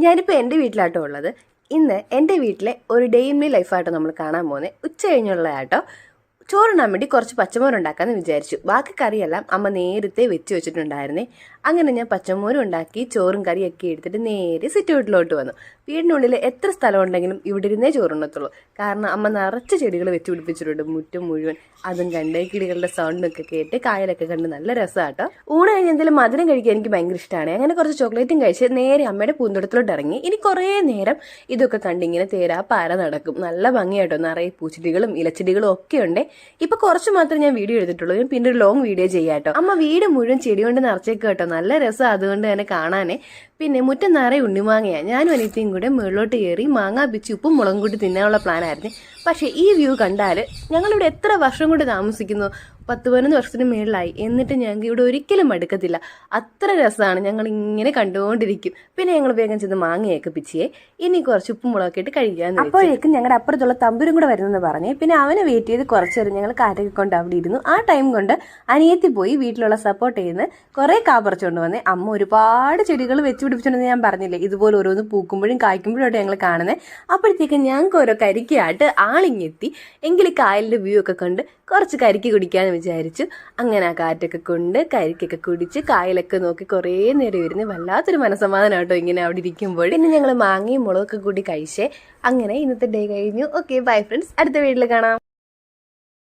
ഞാനിപ്പോൾ എൻ്റെ വീട്ടിലാട്ടോ ഉള്ളത്. ഇന്ന് എൻ്റെ വീട്ടിലെ ഒരു ഡേ ഇൻ മൈ ലൈഫായിട്ടോ നമ്മൾ കാണാൻ പോകുന്നത്. ഉച്ച കഴിഞ്ഞുള്ളതാട്ടോ. ചോറുണ്ണാൻ വേണ്ടി കുറച്ച് പച്ചമോര് ഉണ്ടാക്കാമെന്ന് വിചാരിച്ചു. ബാക്കി കറിയെല്ലാം അമ്മ നേരത്തെ വെച്ച് വെച്ചിട്ടുണ്ടായിരുന്നേ. അങ്ങനെ ഞാൻ പച്ചമോരും ഉണ്ടാക്കി ചോറും കറിയൊക്കെ എടുത്തിട്ട് നേരെ സിറ്റ് ഔട്ടിലോട്ട് വന്നു. വീടിനുള്ളിൽ എത്ര സ്ഥലം ഉണ്ടെങ്കിലും ഇവിടെ ഇരുന്നേ ചോറുണ്ണത്തുള്ളൂ. കാരണം അമ്മ നിറച്ച് ചെടികൾ വെച്ച് പിടിപ്പിച്ചിട്ടുണ്ട് മുറ്റും മുഴുവൻ. അതും കണ്ട് കിളികളുടെ സൗണ്ടൊക്കെ കേട്ട് കായലൊക്കെ കണ്ട് നല്ല രസമാട്ടോ. ഊണ് കഴിഞ്ഞ് എന്തെങ്കിലും മധുരം കഴിക്കാൻ എനിക്ക് ഭയങ്കര ഇഷ്ടമാണ്. അങ്ങനെ കുറച്ച് ചോക്ലേറ്റും കഴിച്ച് നേരെ അമ്മയുടെ പൂന്തോട്ടത്തിലോട്ട് ഇറങ്ങി. ഇനി കുറേ നേരം ഇതൊക്കെ കണ്ടിങ്ങനെ തേരാ പാര നടക്കും. നല്ല ഭംഗിയായിട്ടോ. നിറയെ പൂച്ചെടികളും ഇലച്ചെടികളും ഒക്കെ ഉണ്ട്. ഇപ്പൊ കുറച്ച് മാത്രമേ ഞാൻ വീഡിയോ എടുത്തിട്ടുള്ളൂ. ഞാൻ പിന്നെ ഒരു ലോങ് വീഡിയോ ചെയ്യാട്ടോ. അമ്മ വീട് മുഴുവൻ ചെടി കൊണ്ട് നിറച്ചേക്ക് കേട്ടോ. നല്ല രസം അതുകൊണ്ട് തന്നെ കാണാനേ. പിന്നെ മുറ്റം നിറയെ ഉണ്ണിമാങ്ങയാ. ഞാനും അനിയത്തിയും കൂടെ മുകളിലോട്ട് കയറി മാങ്ങാ പിച്ചി ഉപ്പും മുളകും കൂട്ടി തിന്നാനുള്ള പ്ലാനായിരുന്നു. പക്ഷേ ഈ വ്യൂ കണ്ടാൽ ഞങ്ങളിവിടെ എത്ര വർഷം കൊണ്ട് താമസിക്കുന്നു, 10-11 വർഷത്തിന് മേളിലായി. എന്നിട്ട് ഞങ്ങൾക്ക് ഇവിടെ ഒരിക്കലും മടുക്കത്തില്ല. അത്ര രസമാണ്. ഞങ്ങൾ ഇങ്ങനെ കണ്ടുകൊണ്ടിരിക്കും. പിന്നെ ഞങ്ങൾ വേഗം ചെന്ന് മാങ്ങയൊക്കെ പിച്ചിയെ ഇനി കുറച്ച് ഉപ്പും മുളകൊക്കെ ഇട്ട് കഴിക്കാമെന്ന്. അപ്പോഴേക്കും ഞങ്ങളുടെ അപ്പുറത്തുള്ള തമ്പുരും കൂടെ വരുന്നെന്ന് പറഞ്ഞേ. പിന്നെ അവനെ വെയിറ്റ് ചെയ്ത് കുറച്ച് നേരം ഞങ്ങൾ കാറ്റൊക്കെ കൊണ്ട് അവിടെ ഇരുന്നു. ആ ടൈം കൊണ്ട് അനിയത്തി പോയി വീട്ടിലുള്ള സപ്പോർട്ട് ചെയ്യുന്ന കുറേ കാപ്പറിച്ചുകൊണ്ട് വന്നേ. അമ്മ ഒരുപാട് ചെടികൾ വെച്ച് പിടിപ്പിച്ചിട്ടുണ്ടെന്ന് ഞാൻ പറഞ്ഞില്ലേ. ഇതുപോലെ ഓരോന്ന് പൂക്കുമ്പോഴും കായ്ക്കുമ്പോഴും ഞങ്ങൾ കാണുന്നത്. അപ്പോഴത്തേക്കും ഞങ്ങൾക്ക് ഓരോ കരിക്കയായിട്ട് ആളിങ്ങെത്തി. എങ്കിൽ കായലിൻ്റെ വ്യൂ ഒക്കെ കണ്ട് കുറച്ച് കരിക്ക് കുടിക്കാമെന്ന് വിചാരിച്ചു. അങ്ങനെ ആ കാറ്റൊക്കെ കൊണ്ട് കരിക്കൊക്കെ കുടിച്ച് കായലൊക്കെ നോക്കി കുറേ നേരം ഇരുന്ന് വല്ലാത്തൊരു മനസ്സമാധാനം കേട്ടോ ഇങ്ങനെ അവിടെ ഇരിക്കുമ്പോൾ. പിന്നെ ഞങ്ങൾ മാങ്ങയും മുളകൊക്കെ കൂടി കഴിച്ചേ. അങ്ങനെ ഇന്നത്തെ ഡേ കഴിഞ്ഞു. Okay, bye friends. അടുത്ത വീട്ടിൽ കാണാം.